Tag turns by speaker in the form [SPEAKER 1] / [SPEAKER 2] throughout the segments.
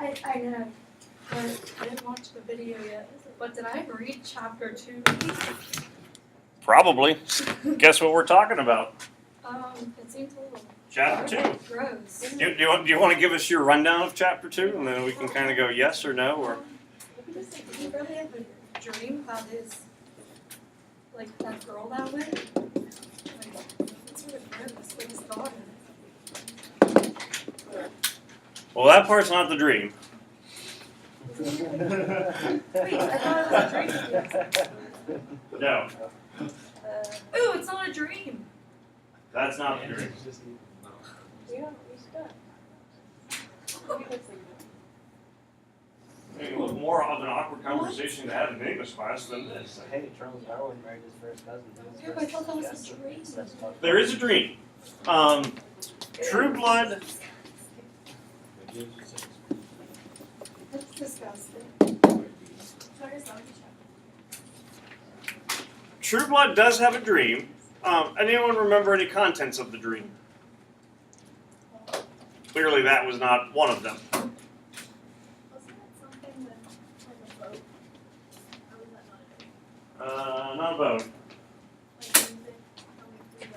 [SPEAKER 1] I know, but I didn't watch the video yet. But did I read chapter 2?
[SPEAKER 2] Probably. Guess what we're talking about?
[SPEAKER 1] It seems a little
[SPEAKER 2] Chapter 2.
[SPEAKER 1] gross.
[SPEAKER 2] Do you want to give us your rundown of chapter 2, and then we can kind of go yes or no, or?
[SPEAKER 1] Did he really have a dream about his, like, that girl that way? Like, it's sort of gross with his daughter.
[SPEAKER 2] Well, that part's not the dream.
[SPEAKER 1] Wait, I thought it was a dream.
[SPEAKER 2] No,
[SPEAKER 1] Ooh, it's not a dream.
[SPEAKER 2] that's not the dream.
[SPEAKER 1] Yeah, we stuck.
[SPEAKER 2] It was more of an awkward conversation to have in English class than this.
[SPEAKER 3] Hey, Charles Darwin married his first cousin.
[SPEAKER 1] Yeah, but I thought that was a dream.
[SPEAKER 2] There is a dream. True Blood.
[SPEAKER 1] That's disgusting.
[SPEAKER 2] True Blood does have a dream. Anyone remember any contents of the dream? Clearly, that was not one of them.
[SPEAKER 1] Wasn't it something that, like a boat? Or was that not a dream?
[SPEAKER 2] Not a boat.
[SPEAKER 1] Like music coming through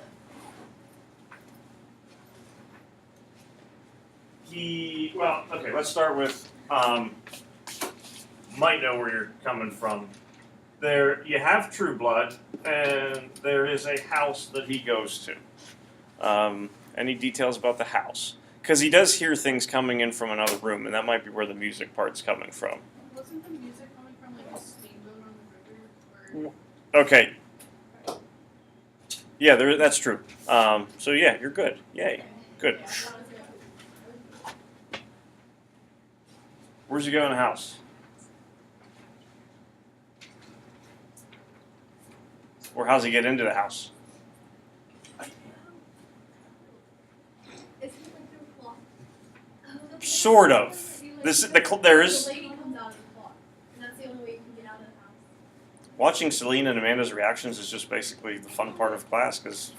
[SPEAKER 1] the...
[SPEAKER 2] Okay, let's start with, might know where you're coming from. There, you have True Blood, and there is a house that he goes to. Any details about the house? Because he does hear things coming in from another room, and that might be where the music part's coming from.
[SPEAKER 4] Wasn't the music coming from like a steamboat on the river?
[SPEAKER 2] Okay. Yeah, that's true. So yeah, you're good. Yay. Good. Where's he go in the house? Or how's he get into the house? Sort of. There is.
[SPEAKER 4] The lady comes out of the clock, and that's the only way you can get out of the house.
[SPEAKER 2] Watching Celine and Amanda's reactions is just basically the fun part of class because,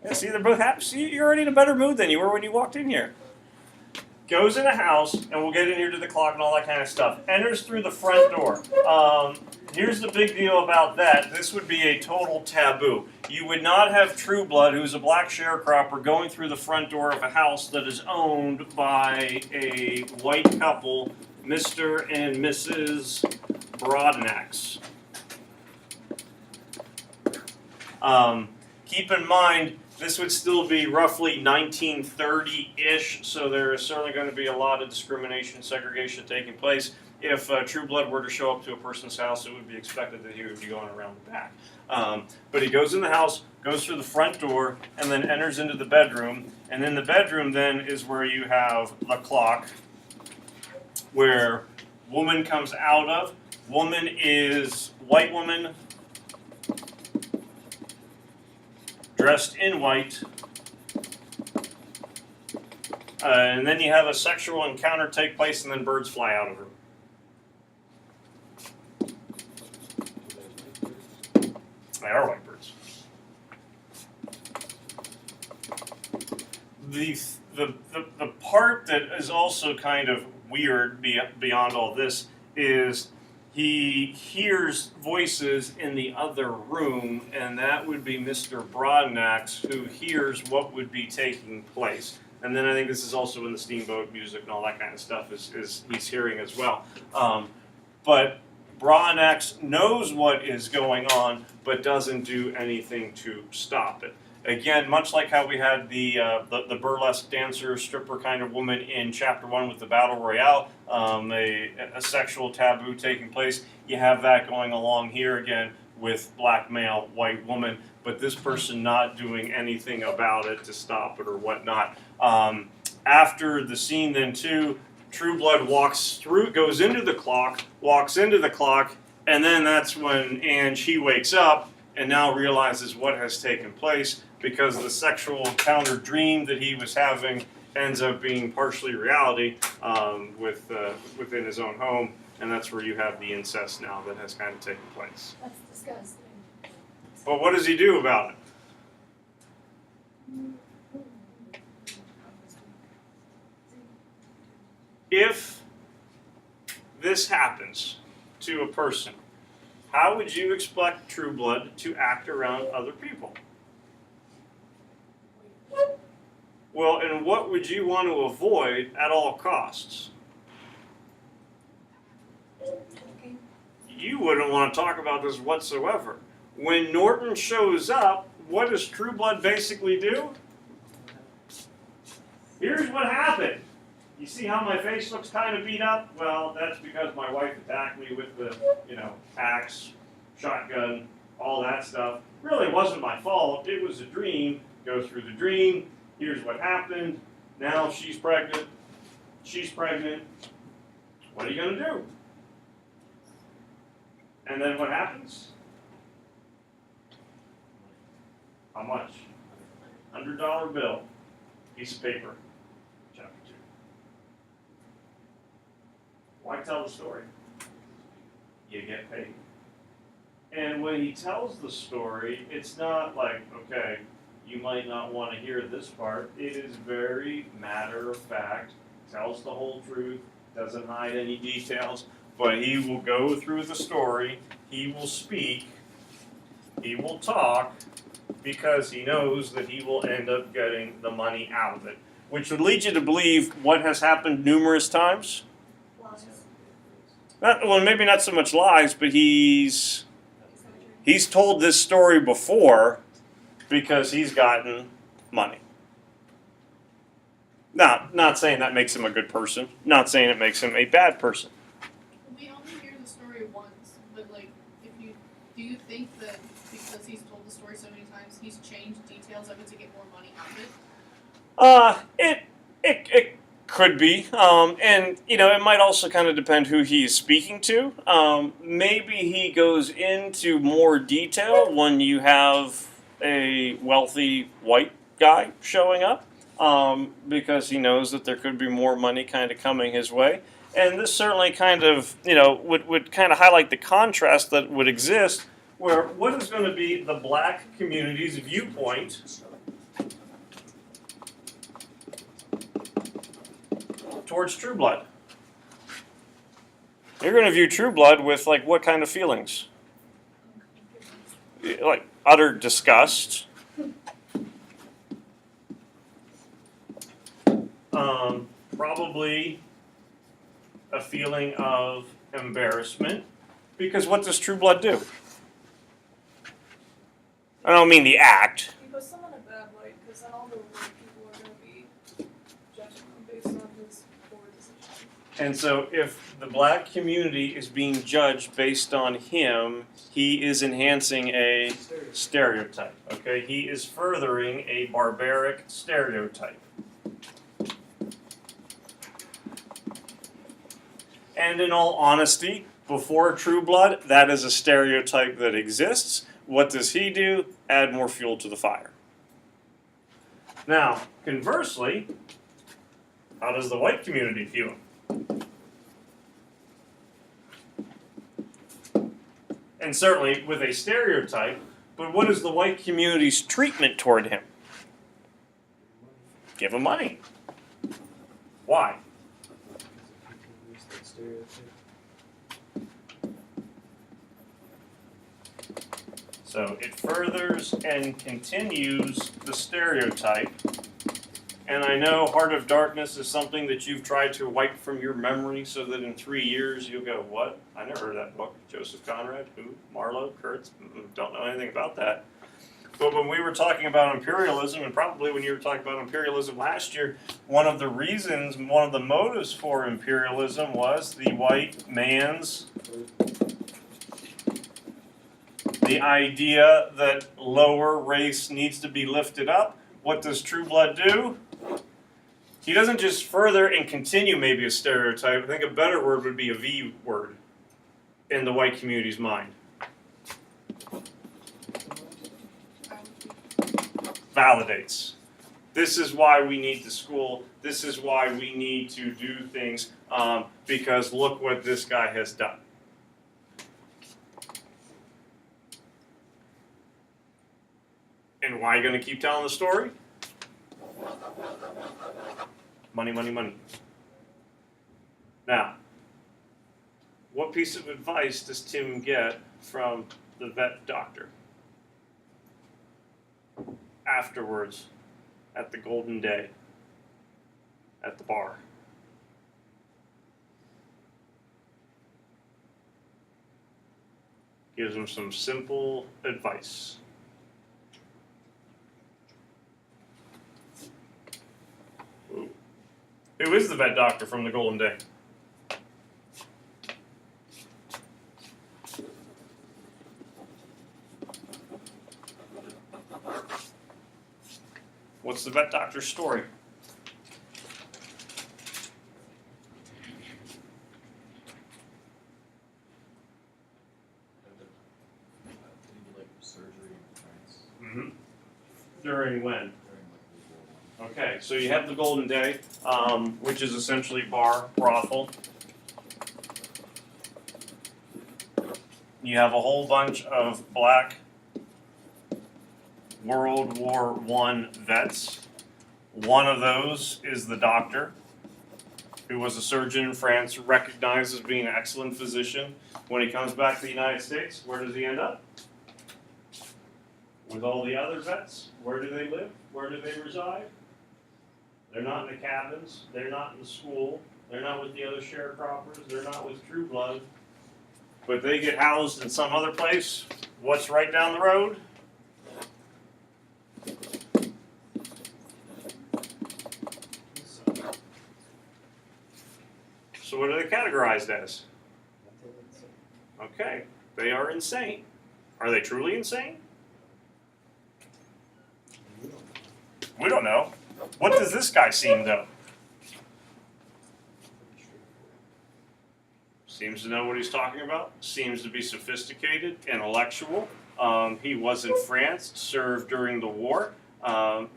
[SPEAKER 2] yeah, see, they're both happy. See, you're already in a better mood than you were when you walked in here. Goes in the house, and we'll get in here to the clock and all that kind of stuff. Enters through the front door. Here's the big deal about that. This would be a total taboo. You would not have True Blood, who's a black sharecropper, going through the front door of a house that is owned by a white couple, Mr. and Mrs. Broadnax. Keep in mind, this would still be roughly 1930-ish, so there is certainly going to be a lot of discrimination, segregation taking place. If True Blood were to show up to a person's house, it would be expected that he would be going around the back. But he goes in the house, goes through the front door, and then enters into the bedroom. And in the bedroom then is where you have the clock, where woman comes out of. Woman is white woman, dressed in white, and then you have a sexual encounter take place, and then birds fly out of her. They are white birds. The part that is also kind of weird beyond all this is he hears voices in the other room, and that would be Mr. Broadnax, who hears what would be taking place. And then I think this is also in the steamboat music and all that kind of stuff is he's hearing as well. But Broadnax knows what is going on, but doesn't do anything to stop it. Again, much like how we had the burlesque dancer, stripper kind of woman in Chapter 1 with the Battle Royale, a sexual taboo taking place, you have that going along here again with black male, white woman, but this person not doing anything about it to stop it or whatnot. After the scene then too, True Blood goes into the clock, walks into the clock, and then that's when she wakes up and now realizes what has taken place, because the sexual encounter dream that he was having ends up being partially reality within his own home, and that's where you have the incest now that has kind of taken place.
[SPEAKER 1] That's disgusting.
[SPEAKER 2] But what does he do about it? if this happens to a person, how would you expect True Blood to act around other people? Well, and what would you want to avoid at all costs?
[SPEAKER 1] Okay.
[SPEAKER 2] You wouldn't want to talk about this whatsoever. When Norton shows up, what does True Blood basically do? Here's what happened. You see how my face looks kind of beat up? Well, that's because my wife attacked me with the, axe, shotgun, all that stuff. Really wasn't my fault. It was a dream. Go through the dream. Here's what happened. Now she's pregnant. She's pregnant. What are you going to do? And then what happens? How much? $100 bill. Piece of paper. Chapter 2. Why tell the story? You get paid. And when he tells the story, it's not like, okay, you might not want to hear this part. It is very matter of fact, tells the whole truth, doesn't hide any details, but he will go through the story, he will speak, he will talk, because he knows that he will end up getting the money out of it. Which would lead you to believe what has happened numerous times.
[SPEAKER 1] Lies.
[SPEAKER 2] Maybe not so much lies, but he's told this story before because he's gotten money. Not saying that makes him a good person. Not saying it makes him a bad person.
[SPEAKER 4] We only hear the story once, but like, do you think that because he's told the story so many times, he's changed details of it to get more money out of it?
[SPEAKER 2] It could be, and it might also kind of depend who he's speaking to. Maybe he goes into more detail when you have a wealthy white guy showing up, because he knows that there could be more money kind of coming his way. And this certainly kind of, would kind of highlight the contrast that would exist, where what is going to be the black community's viewpoint towards True Blood. You're going to view True Blood with, like, what kind of feelings? Like, utter disgust. Probably a feeling of embarrassment. Because what does True Blood do? I don't mean the act.
[SPEAKER 1] He puts them in a bad light because then all the white people are going to be judging him based on his poor decisions.
[SPEAKER 2] And so if the black community is being judged based on him, he is enhancing a stereotype. Okay? He is furthering a barbaric stereotype. And in all honesty, before True Blood, that is a stereotype that exists. What does he do? Add more fuel to the fire. Now, conversely, how does the white community view him? And certainly with a stereotype, but what is the white community's treatment toward him? Give him money. Why? So it furthers and continues the stereotype. And I know Heart of Darkness is something that you've tried to wipe from your memory so that in 3 years you'll go, what? I never heard of that book. Joseph Conrad? Who? Marlowe? Kurtz? Don't know anything about that. But when we were talking about imperialism, and probably when you were talking about imperialism last year, one of the reasons, one of the motives for imperialism was the white man's, the idea that lower race needs to be lifted up. What does True Blood do? He doesn't just further and continue maybe a stereotype. I think a better word would be a V word in the white community's mind. Validates. This is why we need the school. This is why we need to do things, because look what this guy has done. And why are you going to keep telling the story? Money, money, money. Now, what piece of advice does Tim get from the vet doctor afterwards at the Golden Day at the bar? Gives him some simple advice. Ooh. Who is the vet doctor from the Golden Day? What's the vet doctor's story? Mm-hmm. During when? Okay, so you have the Golden Day, which is essentially bar, brothel. You have a whole bunch of black World War I vets. One of those is the doctor, who was a surgeon in France, recognized as being an excellent physician. When he comes back to the United States, where does he end up? With all the other vets. Where do they live? Where do they reside? They're not in the cabins. They're not in the school. They're not with the other sharecroppers. They're not with True Blood. But they get housed in some other place. What's right down the road? So what are they categorized as? Okay, they are insane. Are they truly insane? We don't know. What does this guy seem though? Seems to know what he's talking about. Seems to be sophisticated, intellectual. He was in France, served during the war.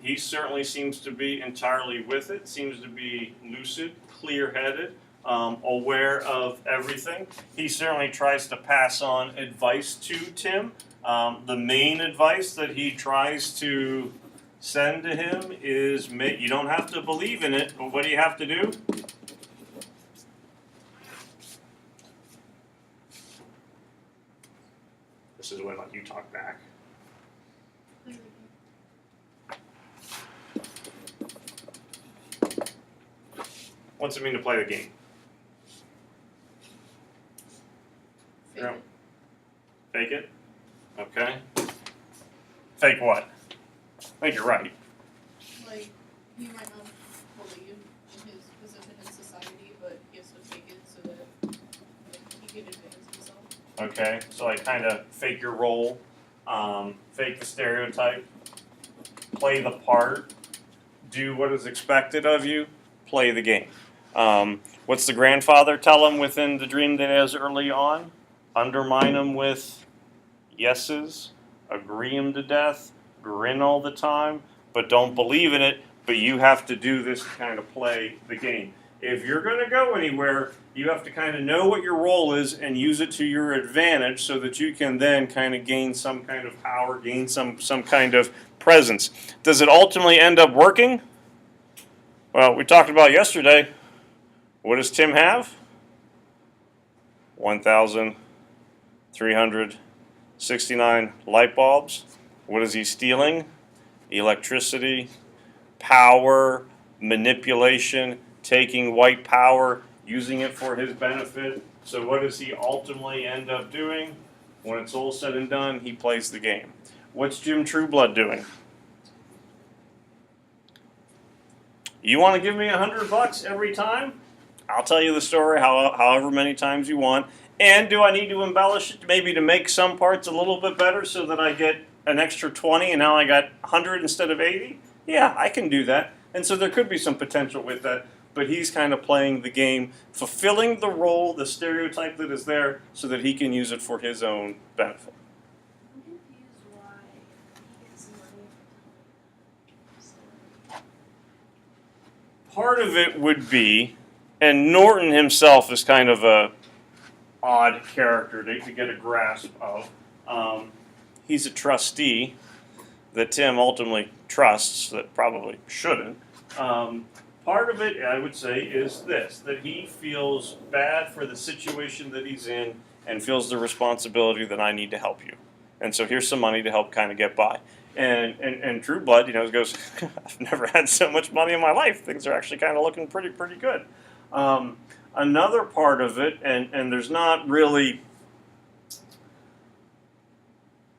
[SPEAKER 2] He certainly seems to be entirely with it. Seems to be lucid, clear-headed, aware of everything. He certainly tries to pass on advice to Tim. The main advice that he tries to send to him is, you don't have to believe in it, but what do you have to do? This is when you talk back. What's it mean to play the game?
[SPEAKER 4] Fake it.
[SPEAKER 2] Fake it? Okay. Fake what? I think you're right.
[SPEAKER 4] Like, he might not believe in his position in society, but he has to fake it so that he can advance himself.
[SPEAKER 2] Okay, so kind of fake your role, fake the stereotype, play the part, do what is expected of you, play the game. What's the grandfather tell him within the dream that he has early on? Undermine him with yeses, agree him to death, grin all the time, but don't believe in it, but you have to do this to kind of play the game. If you're going to go anywhere, you have to kind of know what your role is and use it to your advantage so that you can then kind of gain some kind of power, gain some kind of presence. Does it ultimately end up working? Well, we talked about yesterday. What does Tim have? 1,369 light bulbs. What is he stealing? Electricity, power, manipulation, taking white power, using it for his benefit. So what does he ultimately end up doing? When it's all said and done, he plays the game. What's Jim Trueblood doing? You want to give me $100 every time? I'll tell you the story however many times you want. And do I need to embellish it maybe to make some parts a little bit better so that I get an extra 20 and now I got 100 instead of 80? Yeah, I can do that. And so there could be some potential with that. But he's kind of playing the game, fulfilling the role, the stereotype that is there, so that he can use it for his own benefit.
[SPEAKER 1] I'm confused why he gets money.
[SPEAKER 2] Part of it would be, and Norton himself is kind of a odd character to get a grasp of. He's a trustee that Tim ultimately trusts, that probably shouldn't. part of it, I would say, is this, that he feels bad for the situation that he's in and feels the responsibility that I need to help you. And so here's some money to help kind of get by. And True Blood, goes, I've never had so much money in my life. Things are actually kind of looking pretty good. Another part of it, and there's not really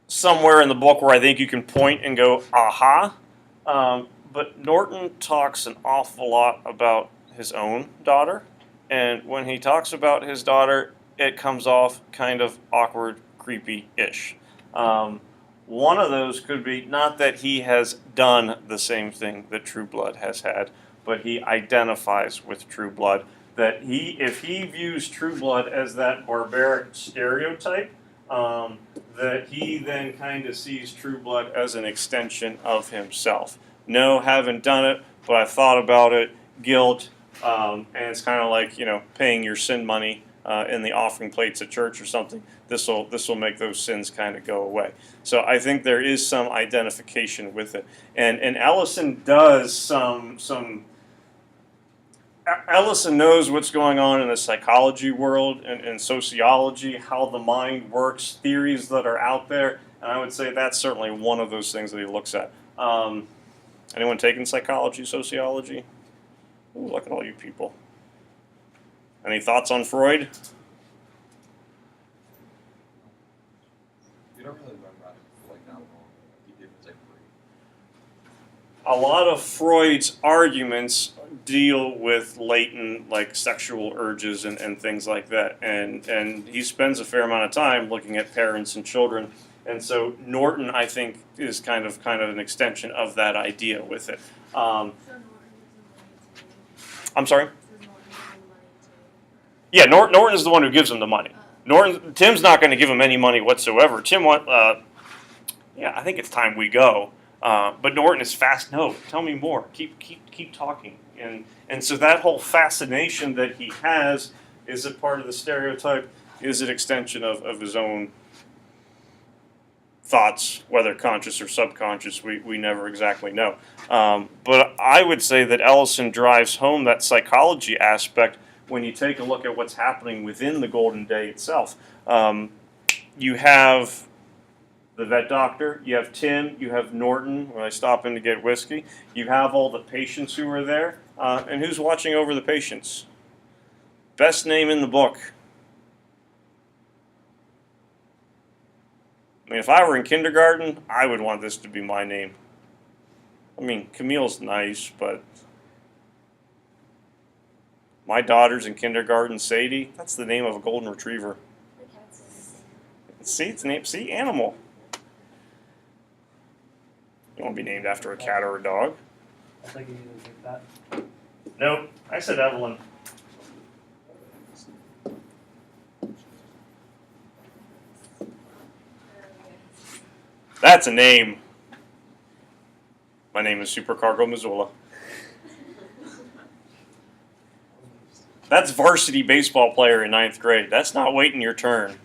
[SPEAKER 2] somewhere in the book where I think you can point and go, aha. But Norton talks an awful lot about his own daughter. And when he talks about his daughter, it comes off kind of awkward, creepy-ish. One of those could be not that he has done the same thing that True Blood has had, but he identifies with True Blood. That if he views True Blood as that barbaric stereotype, that he then kind of sees True Blood as an extension of himself. No, haven't done it, but I've thought about it. Guilt, and it's kind of like paying your sin money in the offering plates at church or something. This will make those sins kind of go away. So I think there is some identification with it, and Ellison does some. Ellison knows what's going on in the psychology world and sociology, how the mind works, theories that are out there, and I would say that's certainly one of those things that he looks at. Anyone taking psychology, sociology? Ooh, look at all you people. Any thoughts on Freud?
[SPEAKER 5] You don't really learn about it for like that long. You give it like 3.
[SPEAKER 2] A lot of Freud's arguments deal with latent sexual urges and things like that, and he spends a fair amount of time looking at parents and children, and so Norton, I think, is kind of an extension of that idea with it. I'm sorry? Yeah, Norton is the one who gives him the money. Tim's not going to give him any money whatsoever. I think it's time we go. But Norton is fast. No, tell me more. Keep talking. And so that whole fascination that he has, is it part of the stereotype? Is it extension of his own thoughts, whether conscious or subconscious? We never exactly know. But I would say that Ellison drives home that psychology aspect when you take a look at what's happening within the Golden Day itself. You have the vet doctor, you have Tim, you have Norton, when I stop in to get whiskey. You have all the patients who are there. And who's watching over the patients? Best name in the book. I mean, if I were in kindergarten, I would want this to be my name. I mean, Camille's nice, but my daughter's in kindergarten, Sadie. That's the name of a golden retriever. See, it's named. See, animal. You won't be named after a cat or a dog.
[SPEAKER 3] I think you didn't think that.
[SPEAKER 2] Nope, I said Evelyn. That's a name. My name is Supercargo Missoula. That's varsity baseball player in 9th grade. That's not waiting your turn.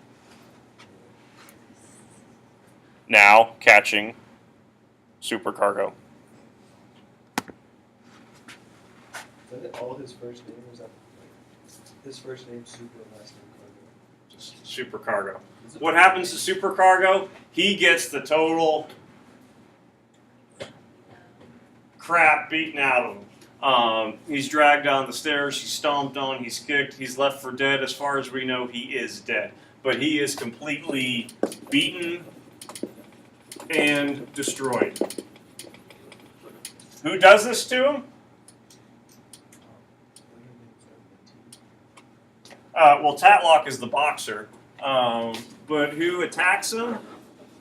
[SPEAKER 2] Now catching Supercargo.
[SPEAKER 5] Is that all his first name? Or is that his first name Super and last name Cargo?
[SPEAKER 2] Just Supercargo. What happens to Supercargo? He gets the total crap beaten out of him. He's dragged down the stairs, he's stomped on, he's kicked, he's left for dead. As far as we know, he is dead. But he is completely beaten and destroyed. Who does this to him? Well, Tatlock is the boxer. But who attacks him?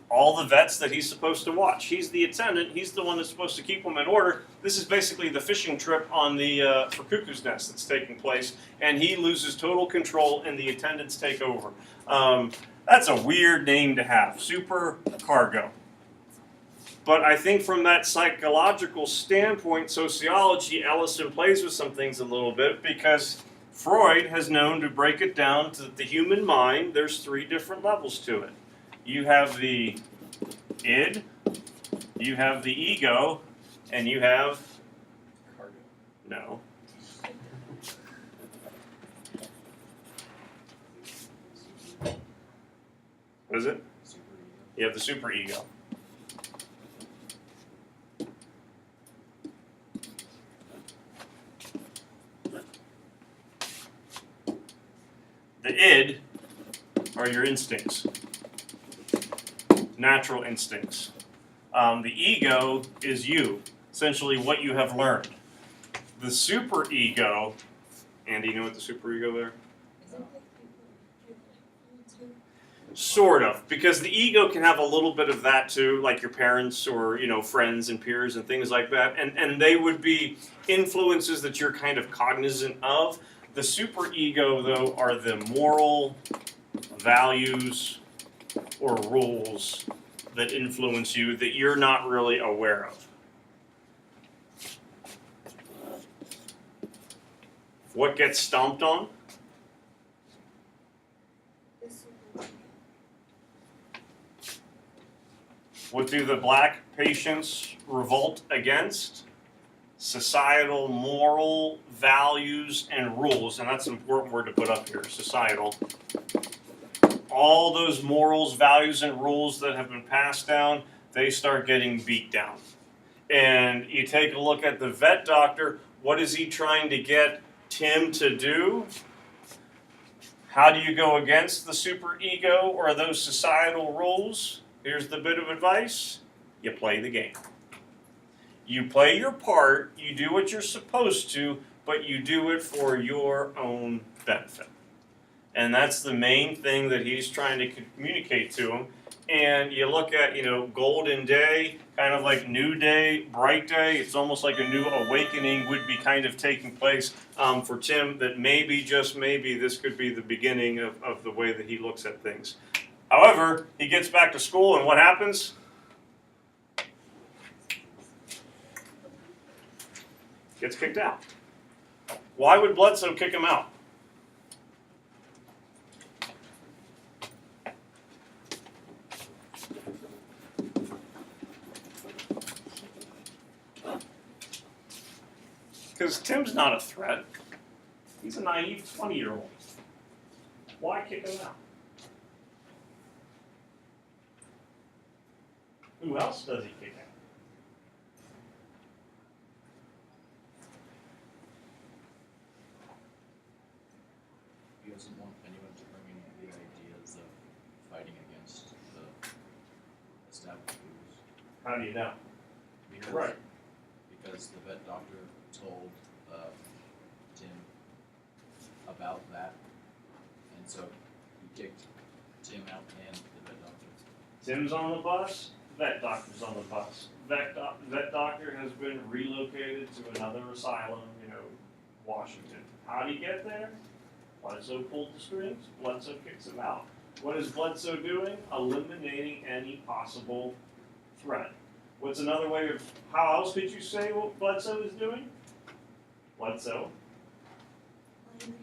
[SPEAKER 2] All the vets that he's supposed to watch. He's the attendant. He's the one that's supposed to keep them in order. This is basically the fishing trip on the for Cuckoo's Nest that's taking place, and he loses total control, and the attendants take over. That's a weird name to have, Supercargo. But I think from that psychological standpoint, sociology, Ellison plays with some things a little bit because Freud has known to break it down to the human mind. There's 3 different levels to it. You have the id, you have the ego, and you have
[SPEAKER 5] Cargo.
[SPEAKER 2] no, What is it?
[SPEAKER 5] Super ego.
[SPEAKER 2] You have the super ego. The id are your instincts, natural instincts. The ego is you, essentially what you have learned. The super ego, Andy, you know what the super ego there?
[SPEAKER 1] Isn't it people give food to?
[SPEAKER 2] Sort of, because the ego can have a little bit of that too, like your parents or friends and peers and things like that, and they would be influences that you're kind of cognizant of. The super ego, though, are the moral values or rules that influence you that you're not really aware of. What gets stomped on?
[SPEAKER 1] This super ego.
[SPEAKER 2] What do the black patients revolt against? Societal, moral values, and rules. And that's an important word to put up here, societal. All those morals, values, and rules that have been passed down, they start getting beat down. And you take a look at the vet doctor, what is he trying to get Tim to do? How do you go against the superego or those societal rules? Here's the bit of advice. You play the game. You play your part, you do what you're supposed to, but you do it for your own benefit. And that's the main thing that he's trying to communicate to him. And you look at, golden day, kind of like new day, bright day. It's almost like a new awakening would be kind of taking place for Tim, that maybe, just maybe, this could be the beginning of the way that he looks at things. However, he gets back to school, and what happens? Gets kicked out. Why would Bledsoe kick him out? Because Tim's not a threat. He's a naive 20-year-old. Why kick him out? Who else does he kick out?
[SPEAKER 6] He doesn't want anyone to bring in the ideas of fighting against the established rules.
[SPEAKER 2] How do you know?
[SPEAKER 6] Because,
[SPEAKER 2] Right.
[SPEAKER 6] Because the vet doctor told Tim about that, and so he kicked Tim out and the vet doctor.
[SPEAKER 2] Tim's on the bus, vet doctor's on the bus. Vet doctor has been relocated to another asylum, Washington. How did he get there? Bledsoe pulled the strings, Bledsoe kicks him out. What is Bledsoe doing? Eliminating any possible threat. What's another way of, how else could you say what Bledsoe is doing? Bledsoe,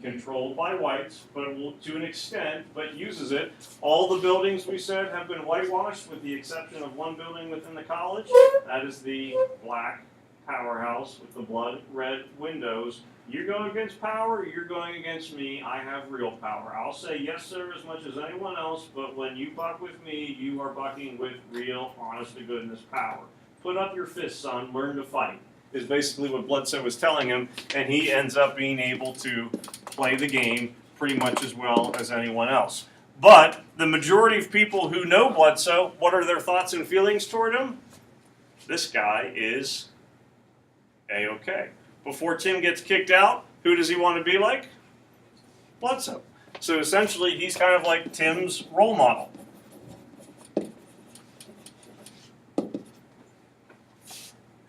[SPEAKER 2] controlled by whites, but to an extent, but uses it. All the buildings, we said, have been whitewashed with the exception of one building within the college. That is the black powerhouse with the blood red windows. You're going against power, you're going against me. I have real power. I'll say yes, sir, as much as anyone else, but when you buck with me, you are bucking with real, honest to goodness power. Put up your fists, son. Learn to fight, is basically what Bledsoe was telling him, and he ends up being able to play the game pretty much as well as anyone else. But the majority of people who know Bledsoe, what are their thoughts and feelings toward him? This guy is A-okay. Before Tim gets kicked out, who does he want to be like? Bledsoe. So essentially, he's kind of like Tim's role model.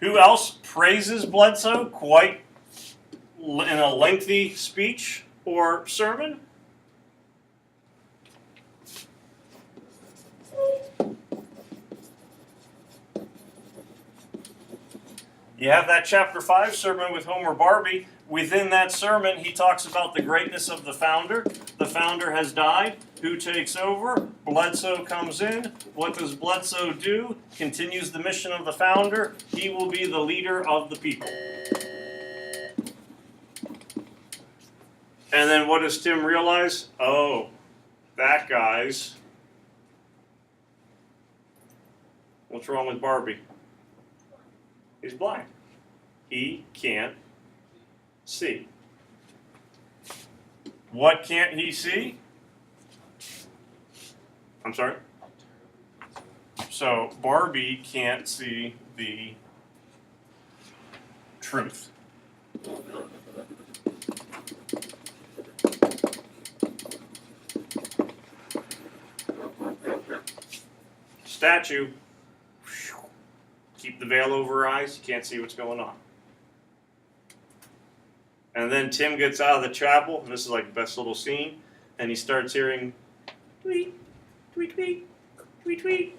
[SPEAKER 2] Who else praises Bledsoe quite in a lengthy speech or sermon? You have that chapter 5 sermon with Homer Barbie. Within that sermon, he talks about the greatness of the founder. The founder has died. Who takes over? Bledsoe comes in. What does Bledsoe do? Continues the mission of the founder. He will be the leader of the people. And then what does Tim realize? Oh, that guy's What's wrong with Barbie? He's blind. He can't see. What can't he see? I'm sorry? So Barbie can't see the truth. Statue. Keep the veil over her eyes, you can't see what's going on. And then Tim gets out of the chapel, and this is like the best little scene, and he starts hearing tweet, tweet, tweet, tweet, tweet.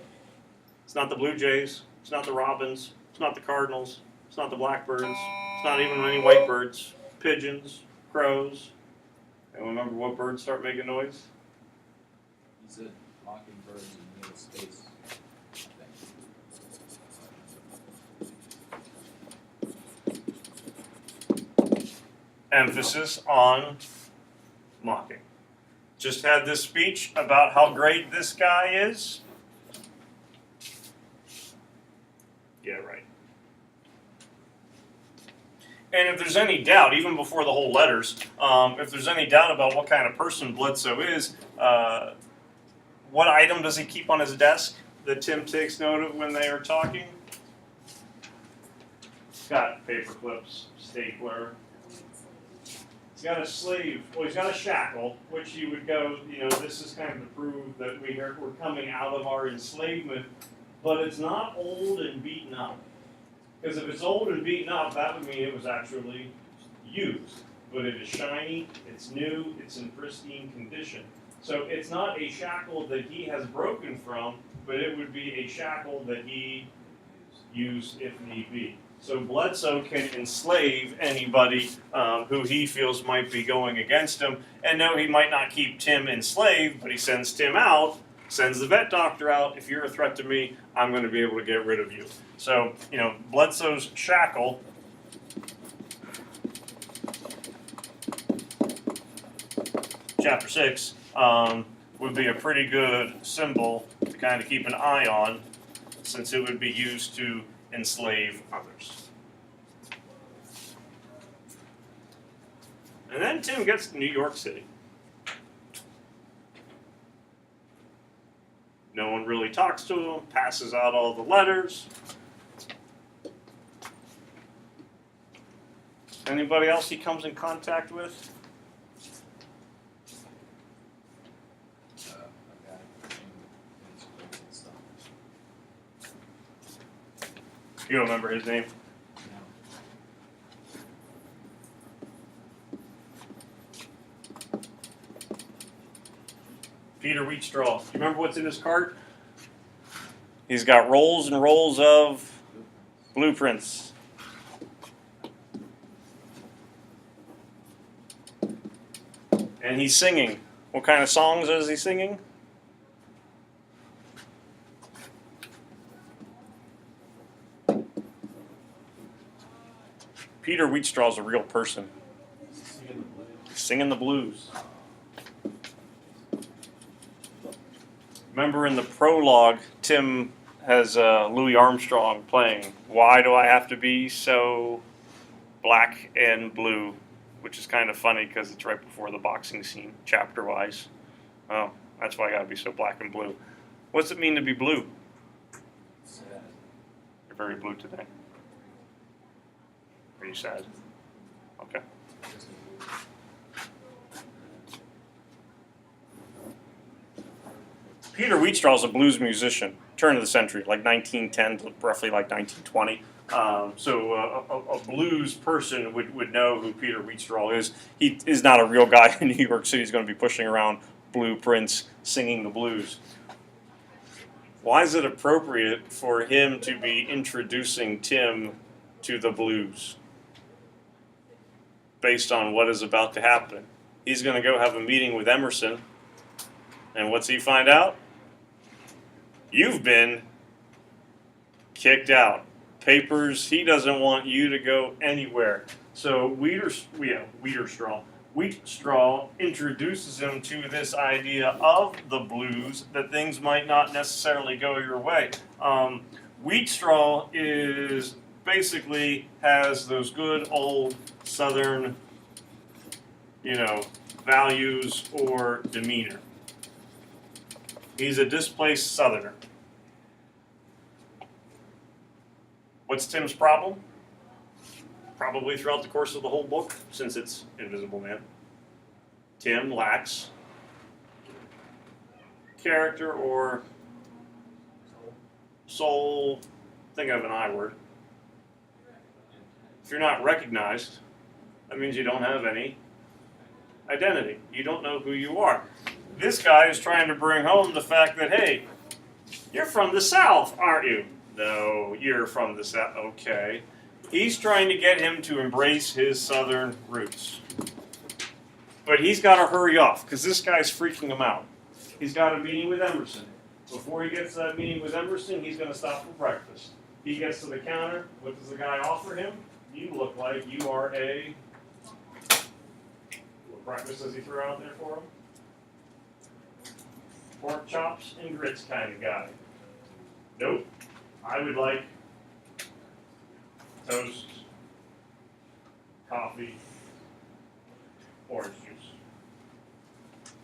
[SPEAKER 2] It's not the Blue Jays, it's not the Robins, it's not the Cardinals, it's not the Blackbirds, it's not even any white birds, pigeons, crows. And remember what birds start making noise?
[SPEAKER 6] He said mockingbirds in middle space.
[SPEAKER 2] Emphasis on mocking. Just had this speech about how great this guy is. Yeah, right. And if there's any doubt, even before the whole letters, if there's any doubt about what kind of person Bledsoe is, what item does he keep on his desk that Tim takes note of when they are talking? He's got paper clips, stapler. He's got a sleeve. Well, he's got a shackle, which he would go, this is kind of to prove that we're coming out of our enslavement, but it's not old and beaten up. Because if it's old and beaten up, that would mean it was actually used. But it is shiny, it's new, it's in pristine condition. So it's not a shackle that he has broken from, but it would be a shackle that he used if need be. So Bledsoe can enslave anybody who he feels might be going against him. And no, he might not keep Tim enslaved, but he sends Tim out, sends the vet doctor out. If you're a threat to me, I'm going to be able to get rid of you. So, Bledsoe's shackle chapter 6 would be a pretty good symbol to kind of keep an eye on, since it would be used to enslave others. And then Tim gets to New York City. No one really talks to him, passes out all the letters. Anybody else he comes in contact with?
[SPEAKER 6] A guy in his clothes and stuff.
[SPEAKER 2] You don't remember his name? Peter Wheatstraw. You remember what's in his cart? He's got rolls and rolls of blueprints. And he's singing. What kind of songs is he singing? Peter Wheatstraw is a real person. He's singing the blues. Remember in the prologue, Tim has Louis Armstrong playing "Why Do I Have to Be So Black and Blue," which is kind of funny because it's right before the boxing scene, chapter-wise. Oh, that's why I gotta be so black and blue. What's it mean to be blue?
[SPEAKER 6] Sad.
[SPEAKER 2] You're very blue today. Are you sad? Okay. Peter Wheatstraw is a blues musician, turn of the century, like 1910 to roughly like 1920. So a blues person would know who Peter Wheatstraw is. He is not a real guy in New York City. He's going to be pushing around blueprints, singing the blues. Why is it appropriate for him to be introducing Tim to the blues based on what is about to happen? He's going to go have a meeting with Emerson, and what's he find out? You've been kicked out. Papers, he doesn't want you to go anywhere. So Wheatstraw, Wheat Straw introduces him to this idea of the blues, that things might not necessarily go your way. Wheat Straw is basically has those good old Southern, values or demeanor. He's a displaced Southerner. What's Tim's problem? Probably throughout the course of the whole book, since it's Invisible Man. Tim lacks character or soul. Think of an I word. If you're not recognized, that means you don't have any identity. You don't know who you are. This guy is trying to bring home the fact that, hey, you're from the South, aren't you? No, you're from the South. Okay. He's trying to get him to embrace his Southern roots. But he's got to hurry off, because this guy's freaking him out. He's got a meeting with Emerson. Before he gets to that meeting with Emerson, he's going to stop for breakfast. He gets to the counter. What does the guy offer him? You look like you are a... What breakfast does he throw out there for him? Pork chops and grits kind of guy. Nope. I would like toast, coffee, orange juice.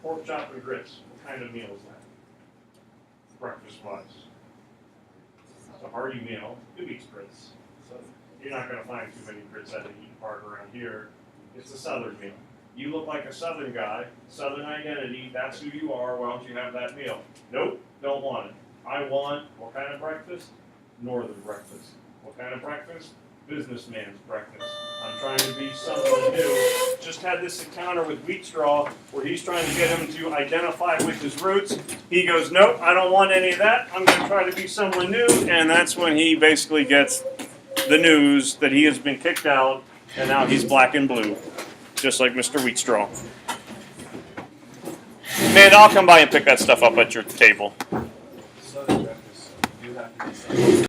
[SPEAKER 2] Pork chop and grits. What kind of meal is that? Breakfast-wise. It's a hearty meal. Who eats grits? So you're not going to find too many grits at the eating part around here. It's a Southern meal. You look like a Southern guy, Southern identity, that's who you are, why don't you have that meal? Nope, don't want it. I want, what kind of breakfast? Northern breakfast. What kind of breakfast? Businessman's breakfast. I'm trying to be someone new. Just had this encounter with Wheat Straw where he's trying to get him to identify with his roots. He goes, nope, I don't want any of that. I'm going to try to be someone new. And that's when he basically gets the news that he has been kicked out and now he's black and blue, just like Mr. Wheat Straw. Man, I'll come by and pick that stuff up at your table.
[SPEAKER 5] Southern breakfast, you do have to be Southern.